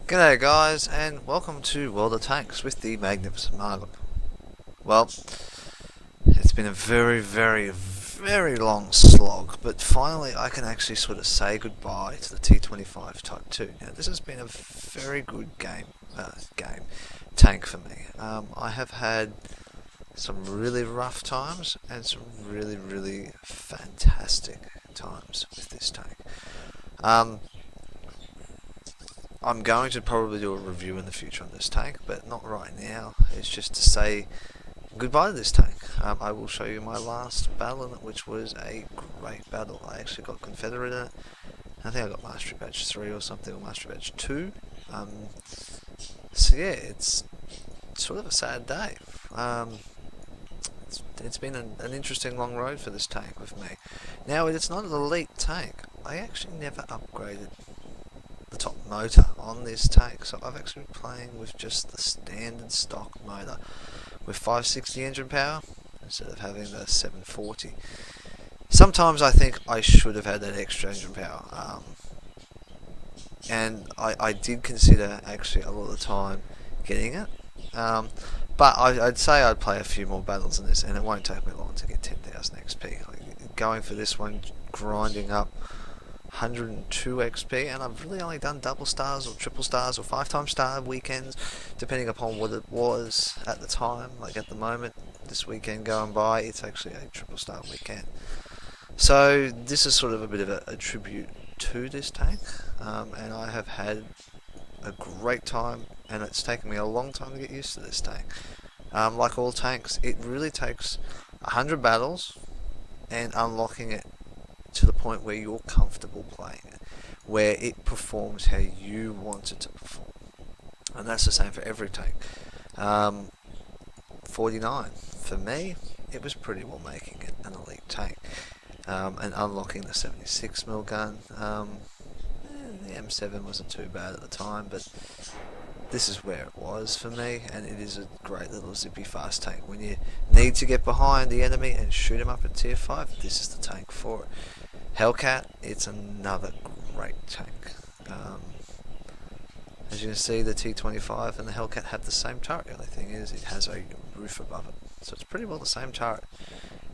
G'day guys, and welcome to World of Tanks with the Magnificent Margon. Well, it's been a very long slog, but finally I can actually sort of say goodbye to the T25 Type 2. Now this has been a very good tank for me. I have had some really rough times and some really fantastic times with this tank. I'm going to probably do a review in the future on this tank, but not right now. It's just to say goodbye to this tank. I will show you my last battle in it, which was a great battle. I actually got Confederate in it. I think I got Mastery Badge 3 or something, or Mastery Badge 2. So yeah, it's sort of a sad day. It's been an interesting long road for this tank with me. Now, it's not an elite tank. I actually never upgraded the top motor on this tank, so I've actually been playing with just the standard stock motor with 560 engine power instead of having the 740. Sometimes I think I should have had that extra engine power, and I did consider actually a lot of the time getting it, but I'd say I'd play a few more battles in this, and it won't take me long to get 10,000 XP. Like, going for this one, grinding up 102 XP, and I've really only done double stars or triple stars or 5-time star weekends, depending upon what it was at the time. Like at the moment, this weekend going by, it's actually a triple star weekend. So this is sort of a bit of a tribute to this tank, and I have had a great time, and it's taken me a long time to get used to this tank. Like all tanks, it really takes 100 battles and unlocking it to the point where you're comfortable playing it, where it performs how you want it to perform, and that's the same for every tank. 49 for me, it was pretty well making it an elite tank, and unlocking the 76mm gun. The M7 wasn't too bad at the time, but this is where it was for me, and it is a great little zippy fast tank. When you need to get behind the enemy and shoot him up at tier 5, this is the tank for it. Hellcat, it's another great tank. As you can see, the T25 and the Hellcat have the same turret. The only thing is it has a roof above it, so it's pretty well the same turret,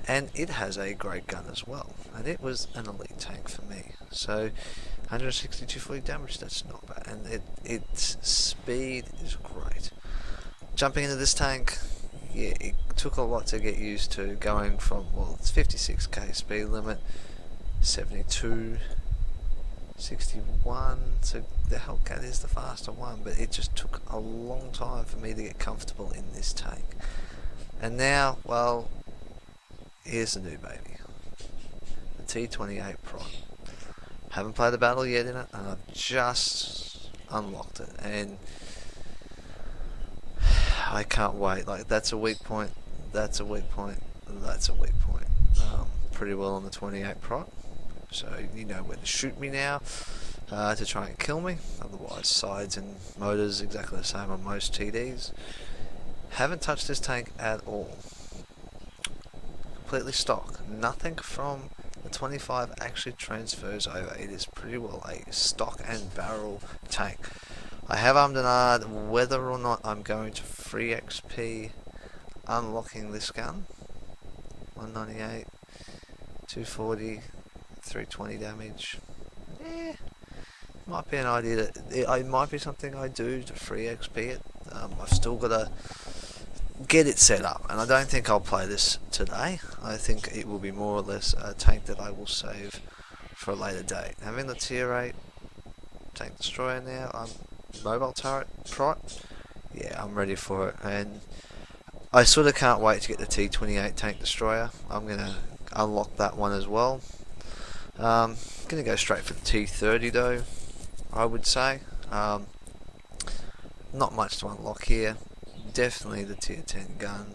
and it has a great gun as well, and it was an elite tank for me. So 160 240 damage, that's not bad, and its speed is great. Jumping into this tank, yeah, it took a lot to get used to, going from, well, it's 56k speed limit, 72, 61, so the Hellcat is the faster one, but it just took a long time for me to get comfortable in this tank. And now, well, here's the new baby, the T28 prot. Haven't played the battle yet in it, and I've just unlocked it, and I can't wait. Like, that's a weak point, that's a weak point, that's a weak point. Pretty well on the 28 prot, so you know where to shoot me now, to try and kill me. Otherwise, sides and motors exactly the same on most TDs. Haven't touched this tank at all. Completely stock. Nothing from the 25 actually transfers over. It is pretty well a stock and barrel tank. I have ummed and ahed whether or not I'm going to free XP unlocking this gun. 198, 240, 320 damage. Might be an idea that it might be something I do to free XP it. I've still got to get it set up, and I don't think I'll play this today. I think it will be more or less a tank that I will save for a later date. Having the tier 8 tank destroyer now, mobile turret prot, yeah, I'm ready for it, and I sort of can't wait to get the T28 tank destroyer. I'm gonna unlock that one as well. Gonna go straight for the T30 though, I would say. Not much to unlock here. Definitely the tier 10 gun,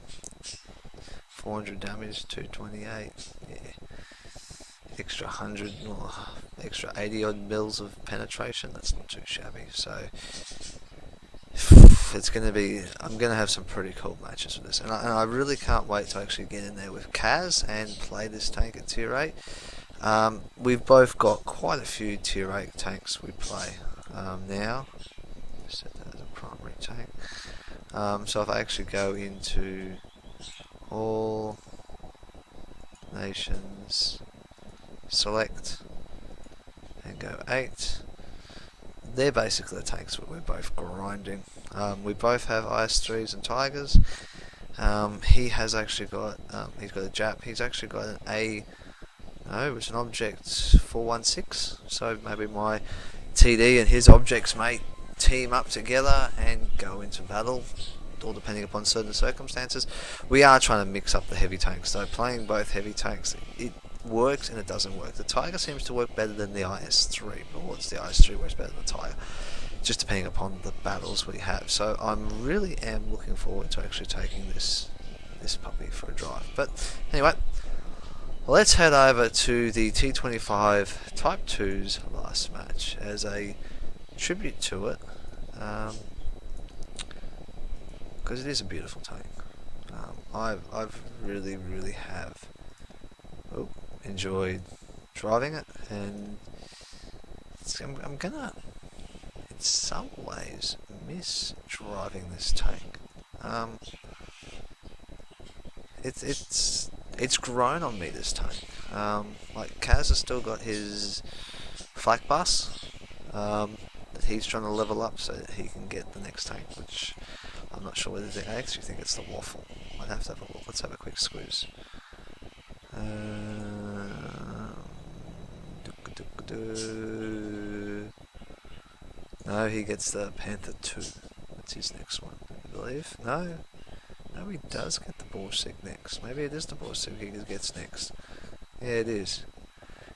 400 damage, 228, yeah, extra 100 or extra 80 odd mils of penetration, that's not too shabby. So it's going to be, I'm going to have some pretty cool matches with this, and I really can't wait to actually get in there with Kaz and play this tank at tier 8. We've both got quite a few tier 8 tanks we play now. set that as a primary tank. So if I actually go into all nations, select, and go 8, they're basically the tanks that we're both grinding. We both have IS-3s and Tigers. He has actually got, he's got a Jap, he's actually got an A, no, it's an object 416, so maybe my TD and his objects may team up together and go into battle, all depending upon certain circumstances. We are trying to mix up the heavy tanks, so playing both heavy tanks, it works and it doesn't work. The Tiger seems to work better than the IS-3, or it's the IS-3 works better than the Tiger, just depending upon the battles we have. So I really am looking forward to actually taking this puppy for a drive. But anyway, let's head over to the T25 Type 2's last match as a tribute to it, because it is a beautiful tank. I've really have enjoyed driving it, and I'm gonna in some ways miss driving this tank. It's grown on me, this tank. Like Kaz has still got his flak bus that he's trying to level up so that he can get the next tank, which I'm not sure whether I actually think it's the waffle. Might have to have a look. Let's have a quick squeeze. No, he gets the Panther 2. That's his next one, I believe. No, he does get the Borsig next. Maybe it is the Borsig he gets next. Yeah, it is.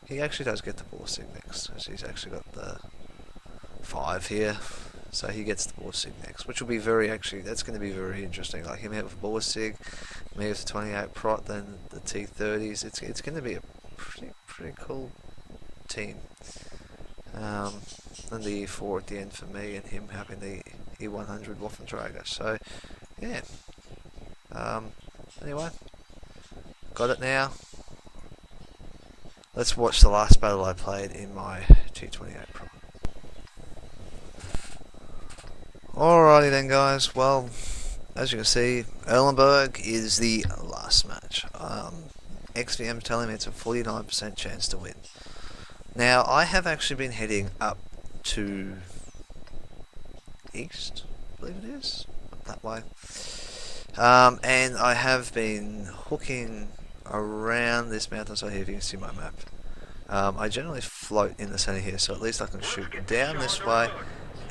He actually does get the Borsig next, because he's actually got the 5 here. So he gets the Borsig next, which will be that's going to be very interesting. Like him out with Borsig, me with the 28 prot, then the T30s. It's going to be a pretty cool team. And the E4 at the end for me, and him having the E100 Waffentrager. So yeah. Anyway, got it now. Let's watch the last battle I played in my T28 Pro. Alrighty then, guys. Well, as you can see, Erlenberg is the last match. XVM's telling me it's a 49% chance to win. Now, I have actually been heading up to east, I believe it is, up that way. And I have been hooking around this mountain, so here if you can see my map. I generally float in the center here, so at least I can shoot down this way,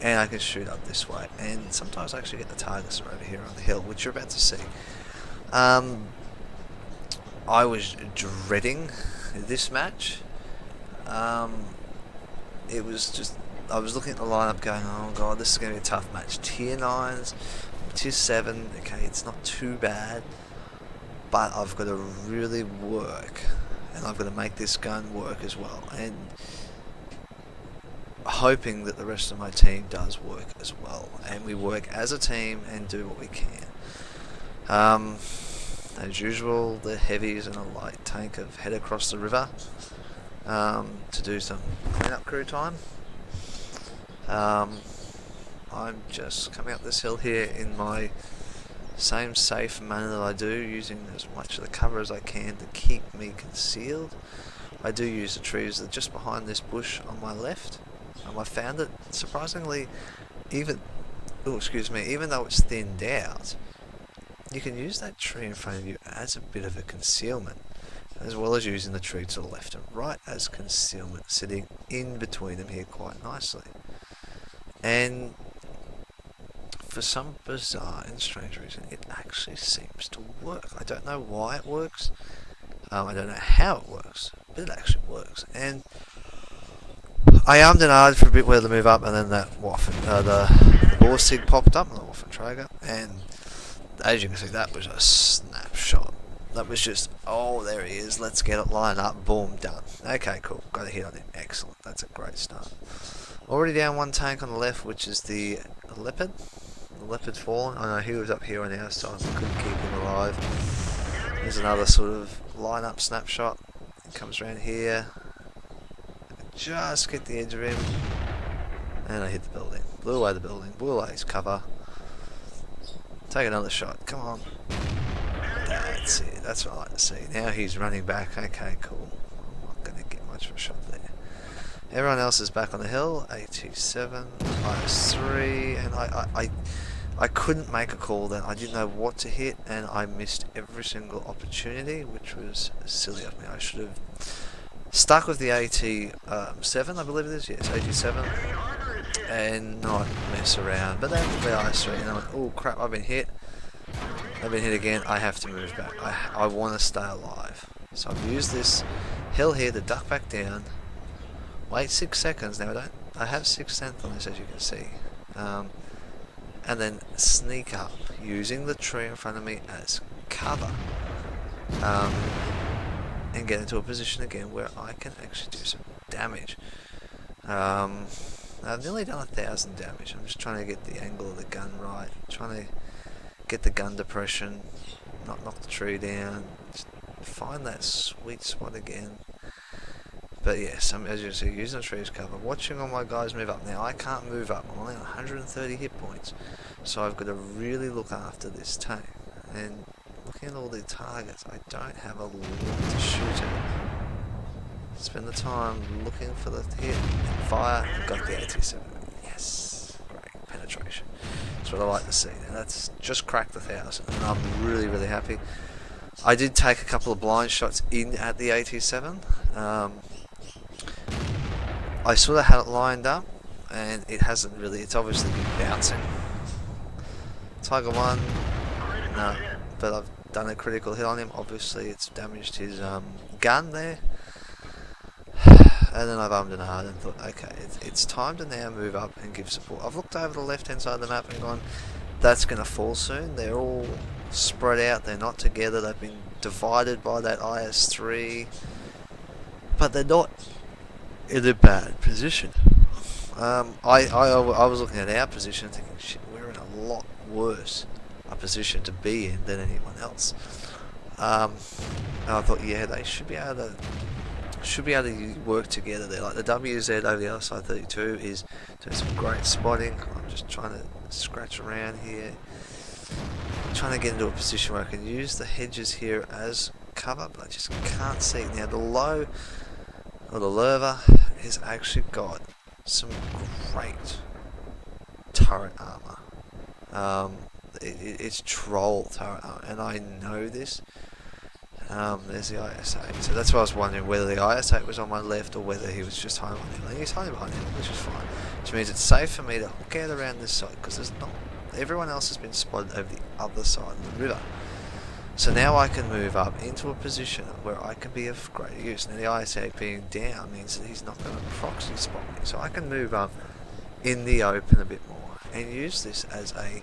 and I can shoot up this way. And sometimes I actually get the targets over here on the hill, which you're about to see. I was dreading this match. It was just, I was looking at the lineup going, oh god, this is going to be a tough match. Tier 9s, Tier 7, okay, it's not too bad, but I've got to really work, and I've got to make this gun work as well, and hoping that the rest of my team does work as well, and we work as a team and do what we can. As usual, the heavies and a light tank have head across the river to do some cleanup crew time. I'm just coming up this hill here in my same safe manner that I do, using as much of the cover as I can to keep me concealed. I do use the trees that are just behind this bush on my left. I found it surprisingly, even though it's thinned out, you can use that tree in front of you as a bit of a concealment, as well as using the tree to the left and right as concealment, sitting in between them here quite nicely. And for some bizarre and strange reason, it actually seems to work. I don't know why it works, I don't know how it works, but it actually works. And I ummed and ahed for a bit whether to move up, and then that the Borsig popped up, the Waffentrager, and as you can see, that was a snapshot. That was just, oh, there he is, let's get it lined up, boom, done. Okay, cool, got a hit on him, excellent, that's a great start. Already down one tank on the left, which is the Leopard. The Leopard's fallen. I know he was up here on our side, so I couldn't keep him alive. There's another sort of line-up snapshot. He comes around here. I can just get the edge of him. And I hit the building. Blew away the building. Blew away his cover. Take another shot. Come on. That's it. That's what I like to see. Now he's running back. Okay, cool. I'm not going to get much of a shot there. Everyone else is back on the hill. A27, IS3, and I couldn't make a call then. I didn't know what to hit, and I missed every single opportunity, which was silly of me. I should have stuck with the AT7, I believe it is. Yes, AT7, and not mess around. But then the IS3, and I went, oh crap, I've been hit. I've been hit again. I have to move back. I want to stay alive. So I've used this hill here to duck back down. Wait 6 seconds. Now I have 6th on this, as you can see. And then sneak up using the tree in front of me as cover, and get into a position again where I can actually do some damage. I've nearly done 1,000 damage. I'm just trying to get the angle of the gun right, trying to get the gun depression, not knock the tree down, just find that sweet spot again. But yes, as you can see, using the tree as cover, watching all my guys move up. Now I can't move up, I'm only on 130 hit points, so I've got to really look after this tank. And looking at all the targets, I don't have a lot to shoot at. Spend the time looking for the hit, and fire, and got the AT7. Yes, great penetration. That's what I like to see. And that's just cracked 1,000, and I'm really, really happy. I did take a couple of blind shots in at the AT7. I sort of had it lined up, and it hasn't really. It's obviously been bouncing. Tiger 1, no, but I've done a critical hit on him. Obviously, it's damaged his gun there. And then I've ummed and ahed and thought, okay, it's time to now move up and give support. I've looked over the left-hand side of the map and gone, that's going to fall soon. They're all spread out. They're not together. They've been divided by that IS3, but they're not in a bad position. I was looking at our position thinking, shit, we're in a lot worse a position to be in than anyone else. And I thought, yeah, they should be able to work together there. Like the WZ over the other side, 32, is doing some great spotting. I'm just trying to scratch around here, trying to get into a position where I can use the hedges here as cover, but I just can't see. Now the low, or the lurver, has actually got some great turret armor. It's troll turret armor, and I know this. There's the IS8, so that's why I was wondering whether the IS8 was on my left or whether he was just hiding behind him. I think he's hiding behind him, which is fine. Which means it's safe for me to hook out around this side, because there's not. Everyone else has been spotted over the other side of the river. So now I can move up into a position where I can be of greater use. Now the IS8 being down means that he's not going to proxy spot me, so I can move up in the open a bit more and use this as a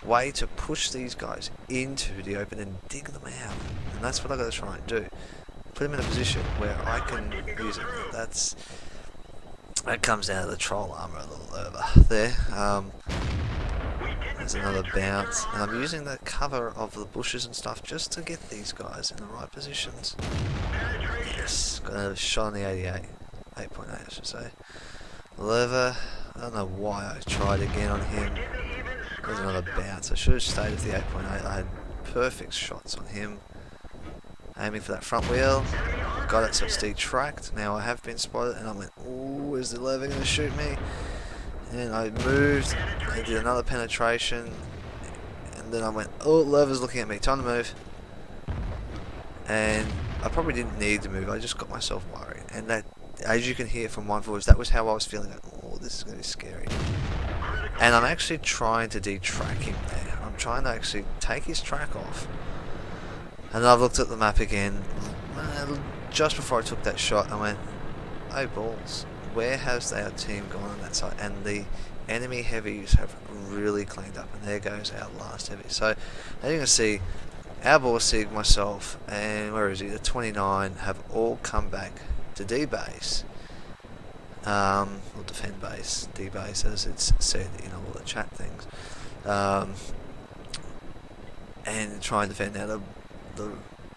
way to push these guys into the open and dig them out. And that's what I've got to try and do. Put them in a position where I can use it. That comes down to the troll armor a little over there. There's another bounce. And I'm using the cover of the bushes and stuff just to get these guys in the right positions. Yes, got a shot on the 88. 8.8 I should say. Lever, I don't know why I tried again on him. There's another bounce. I should have stayed with the 8.8. I had perfect shots on him. Aiming for that front wheel. Got it, so it's detracked. Now I have been spotted, and I went, ooh, is the lever going to shoot me? And I moved. I did another penetration. And then I went, oh, lever's looking at me. Time to move. And I probably didn't need to move. I just got myself worried. And that, as you can hear from my voice, that was how I was feeling. Like, oh, this is going to be scary. And I'm actually trying to detrack him there. I'm trying to actually take his track off. And then I've looked at the map again. Just before I took that shot, I went, oh balls, where has our team gone on that side? And the enemy heavies have really cleaned up. And there goes our last heavy. So, as you can see, our Borsig, myself, and where is he? The 29 have all come back to D-base. Or defend base, D-base, as it's said in all the chat things, and try and defend. Now the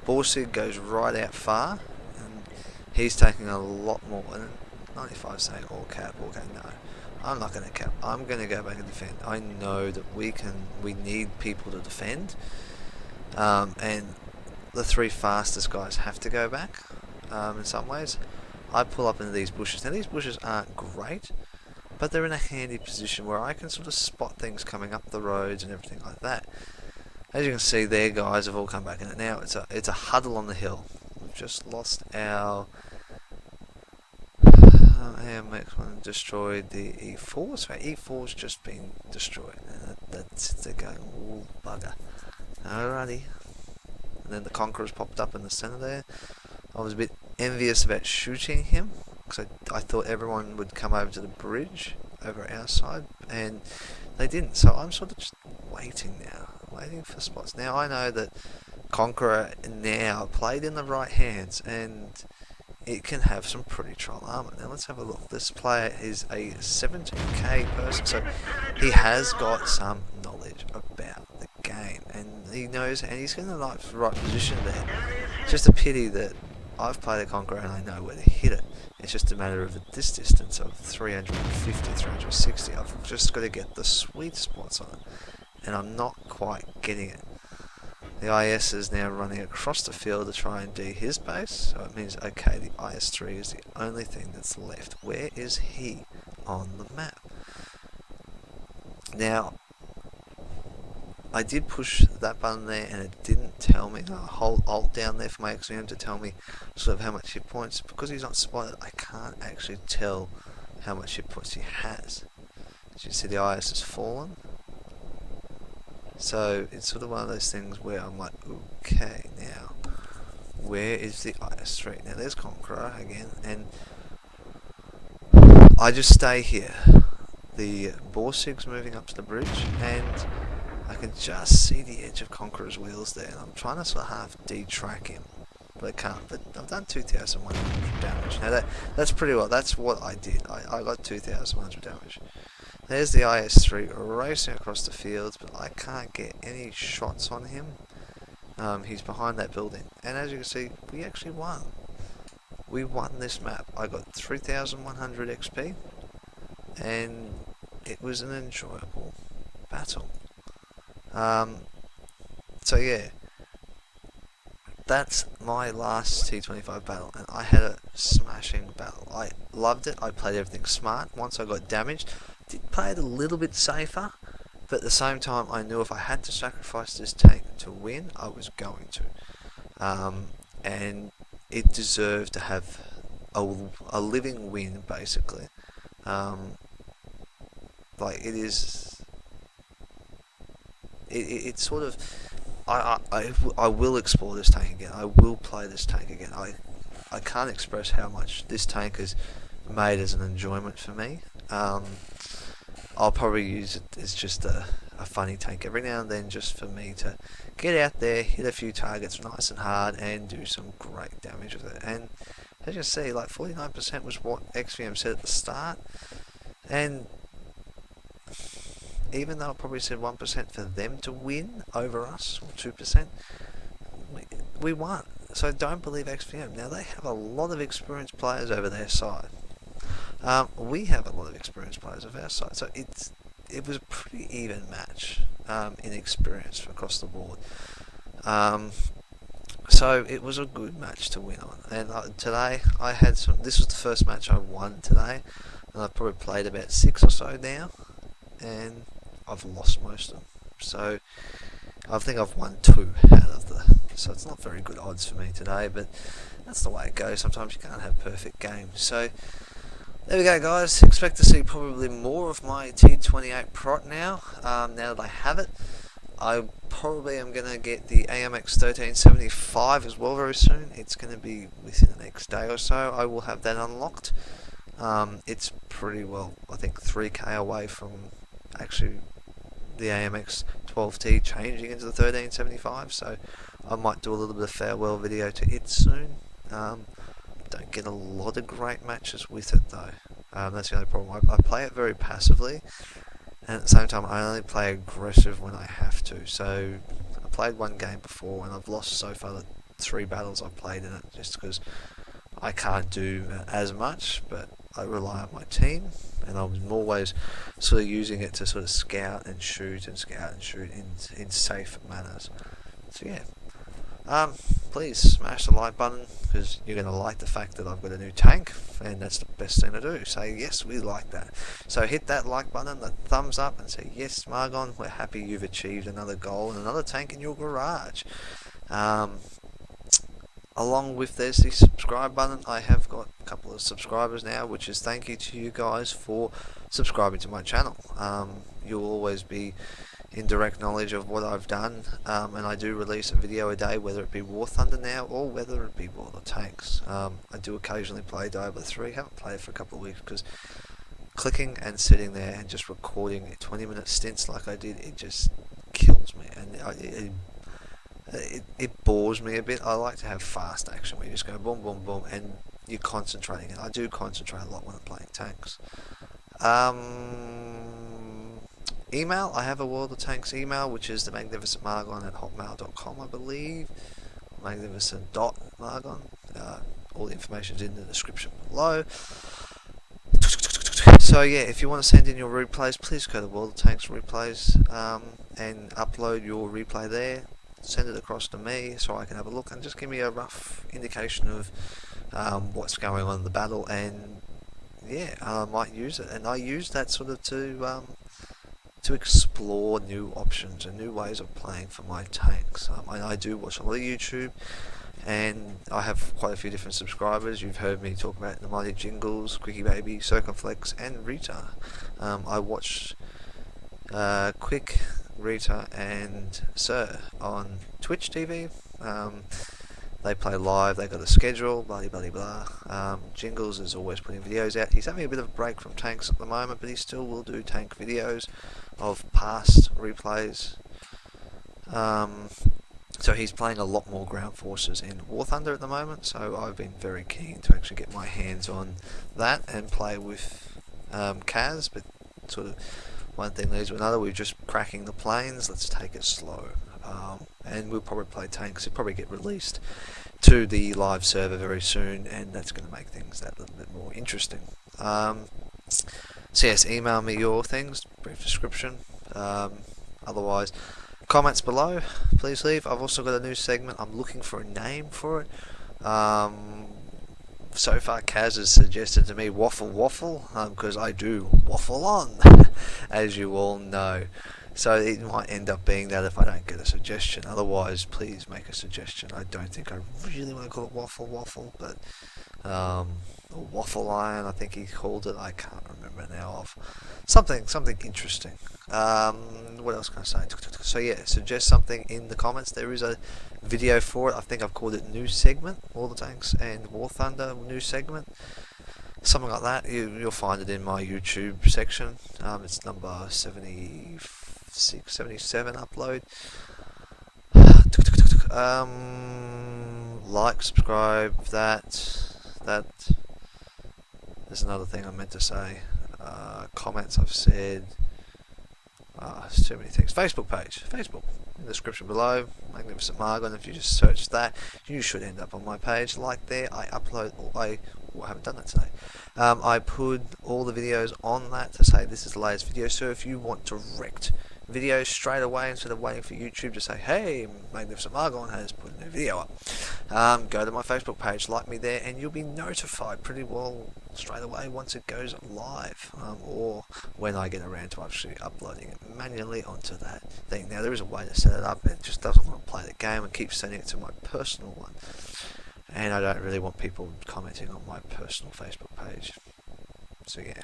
Borsig goes right out far, and he's taking a lot more. And 95 saying all cap, no. I'm not going to cap. I'm going to go back and defend. I know that we need people to defend, and the 3 fastest guys have to go back. In some ways, I pull up into these bushes. Now these bushes aren't great, but they're in a handy position where I can sort of spot things coming up the roads and everything like that. As you can see, their guys have all come back in it. Now it's a huddle on the hill. We've just lost our AMX one, destroyed the E4. So E4's just been destroyed. And they're going, ooh, bugger. Alrighty. And then the Conqueror's popped up in the center there. I was a bit envious about shooting him, because I thought everyone would come over to the bridge over our side, and they didn't. So I'm sort of just waiting now, waiting for spots. Now I know that Conqueror now played in the right hands, and it can have some pretty troll armor. Now let's have a look. This player is a 17k person, so he has got some knowledge about the game, and he knows, and he's in the right position there. It's just a pity that I've played a Conqueror and I know where to hit it. It's just a matter of this distance of 350, 360. I've just got to get the sweet spots on it, and I'm not quite getting it. The IS is now running across the field to try and do his base, so it means, okay, the IS-3 is the only thing that's left. Where is he on the map? Now, I did push that button there and it didn't tell me. I hold Alt down there for my XVM to tell me sort of how much hit points. Because he's not spotted, I can't actually tell how much hit points he has. As you see, the IS has fallen. So it's sort of one of those things where I'm like, okay, now where is the IS-3? Now there's Conqueror again, and I just stay here. The Borsig's moving up to the bridge, and I can just see the edge of Conqueror's wheels there, and I'm trying to sort of half detrack him, but I can't. But I've done 2,100 damage. Now that's pretty well. That's what I did. I got 2,100 damage. There's the IS-3 racing across the fields, but I can't get any shots on him. He's behind that building, and as you can see, we actually won. We won this map. I got 3,100 XP, and it was an enjoyable battle. So yeah, that's my last T25 battle, and I had a smashing battle. I loved it. I played everything smart. Once I got damaged, did play it a little bit safer, but at the same time I knew if I had to sacrifice this tank to win, I was going to. And it deserved to have a living win, basically. Like it is, it's sort of, I will explore this tank again. I will play this tank again. I can't express how much this tank has made as an enjoyment for me. I'll probably use it as just a funny tank every now and then, just for me to get out there, hit a few targets nice and hard, and do some great damage with it. And as you can see, like 49% was what XVM said at the start, and even though I probably said 1% for them to win over us, or 2%, we won. So don't believe XVM. Now they have a lot of experienced players over their side. We have a lot of experienced players of our side, so it was a pretty even match in experience across the board. So it was a good match to win on. And today I had some. This was the first match I won today, and I've probably played about 6 or so now, and I've lost most of them. So I think I've won 2 out of the. So it's not very good odds for me today, but that's the way it goes. Sometimes you can't have perfect games. So there we go, guys. Expect to see probably more of my T28 prot now. Now that I have it, I probably am going to get the AMX 1375 as well very soon. It's going to be within the next day or so. I will have that unlocked. It's pretty well, I think, 3k away from actually the AMX 12T changing into the 1375, so I might do a little bit of farewell video to it soon. Don't get a lot of great matches with it though. That's the only problem. I play it very passively, and at the same time I only play aggressive when I have to. So I played one game before and I've lost so far the 3 battles I've played in it, just because I can't do as much, but I rely on my team, and I'm always sort of using it to sort of scout and shoot in safe manners. So yeah, please smash the like button, because you're going to like the fact that I've got a new tank, and that's the best thing to do. Say yes, we like that. So hit that like button, the thumbs up, and say yes, Margon, we're happy you've achieved another goal and another tank in your garage. Along with there's the subscribe button. I have got a couple of subscribers now, which is thank you to you guys for subscribing to my channel. You'll always be in direct knowledge of what I've done, and I do release a video a day, whether it be War Thunder now or whether it be World of Tanks. I do occasionally play Diablo 3. Haven't played for a couple of weeks because clicking and sitting there and just recording 20-minute stints like I did, it just kills me, and it bores me a bit. I like to have fast action where you just go boom, boom, boom, and you're concentrating. And I do concentrate a lot when I'm playing tanks. Email, I have a World of Tanks email, which is the magnificentmargon@hotmail.com, I believe. Magnificent.margon. All the information is in the description below. So yeah, if you want to send in your replays, please go to World of Tanks replays and upload your replay there. Send it across to me so I can have a look and just give me a rough indication of what's going on in the battle, and yeah, I might use it. And I use that sort of to explore new options and new ways of playing for my tanks. I do watch a lot of YouTube, and I have quite a few different subscribers. You've heard me talk about the Mighty Jingles, Quickie Baby, Circumflex, and Rita. I watch Quick, Rita, and Sir on Twitch TV. They play live, they got a schedule, blah blah blah. Jingles is always putting videos out. He's having a bit of a break from tanks at the moment, but he still will do tank videos of past replays. So he's playing a lot more ground forces in War Thunder at the moment, so I've been very keen to actually get my hands on that and play with Kaz, but sort of one thing leads to another. We're just cracking the planes, let's take it slow. And we'll probably play tanks. It'll probably get released to the live server very soon, and that's going to make things that little bit more interesting. So yes, email me your things, brief description. Otherwise, comments below, please leave. I've also got a new segment. I'm looking for a name for it. So far, Kaz has suggested to me Waffle, because I do waffle on, as you all know. So it might end up being that if I don't get a suggestion. Otherwise, please make a suggestion. I don't think I really want to call it Waffle, but or Waffle Iron, I think he called it. I can't remember now. Of something interesting. What else can I say? So yeah, suggest something in the comments. There is a video for it. I think I've called it New Segment, All the Tanks and War Thunder New Segment. Something like that. You'll find it in my YouTube section. It's number 76, 77 upload. Like, subscribe, that. There's another thing I meant to say. Comments I've said. There's too many things. Facebook page. Facebook. In the description below. Magnificent Margon. If you just search that, you should end up on my page. Like there, I upload. I haven't done that today. I put all the videos on that to say this is the latest video. So if you want direct videos straight away instead of waiting for YouTube to say, hey, Magnificent Margon has put a new video up, go to my Facebook page, like me there, and you'll be notified pretty well straight away once it goes live, or when I get around to actually uploading it manually onto that thing. Now there is a way to set it up. It just doesn't want to play the game and keep sending it to my personal one, and I don't really want people commenting on my personal Facebook page. So yeah,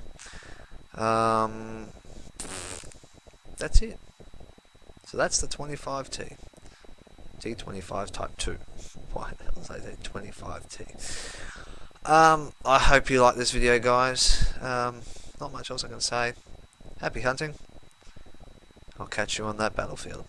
that's it. So that's the 25T. T25 Type 2. Why the hell did I say 25T? I hope you like this video, guys. Not much else I can say. Happy hunting. I'll catch you on that battlefield.